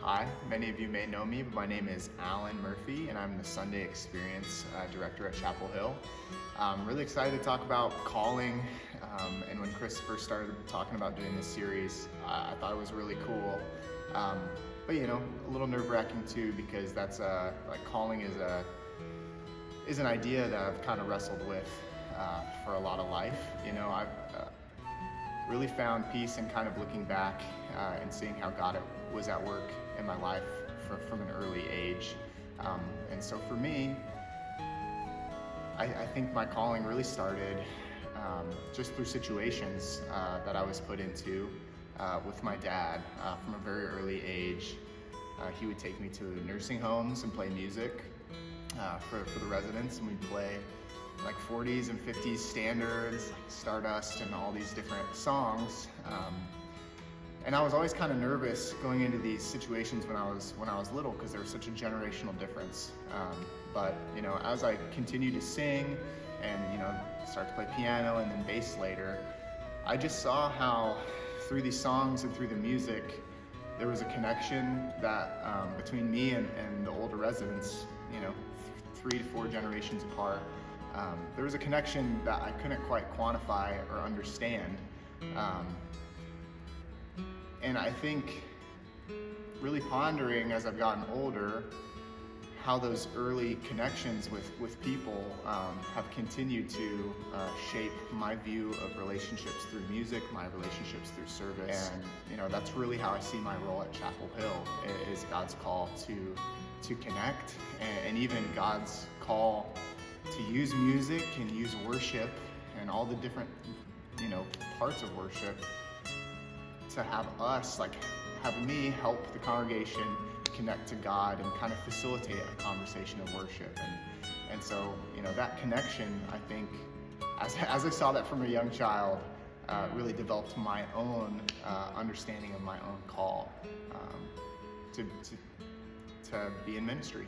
Hi, many of you may know me, but my name is Alan Murphy, and I'm the Sunday Experience Director at Chapel Hill. I'm really excited to talk about calling, and when Chris first started talking about doing this series, I thought it was really cool. But you know, a little nerve-wracking too, because that's like calling is an idea that I've kind of wrestled with for a lot of life. You know, I've really found peace in kind of looking back and seeing how God was at work in my life from an early age. And so for me, I think my calling really started just through situations that I was put into with my dad from a very early age. He would take me to nursing homes and play music for the residents, and we'd play like 40s and 50s standards, like Stardust and all these different songs. And I was always kind of nervous going into these situations when I was little, because there was such a generational difference. But you know, as I continued to sing and start to play piano and then bass later, I just saw how through these songs and through the music there was a connection that between me and the older residents, 3 to 4 generations apart. There was a connection that I couldn't quite quantify or understand. And I think really pondering as I've gotten older, how those early connections with people have continued to shape my view of relationships through music, my relationships through service. And that's really how I see my role at Chapel Hill, is God's call to connect, and even God's call to use music and use worship and all the different parts of worship, to have us, have me help the congregation connect to God and kind of facilitate a conversation of worship. And so that connection, I think, as I saw that from a young child, really developed my own understanding of my own call to be in ministry.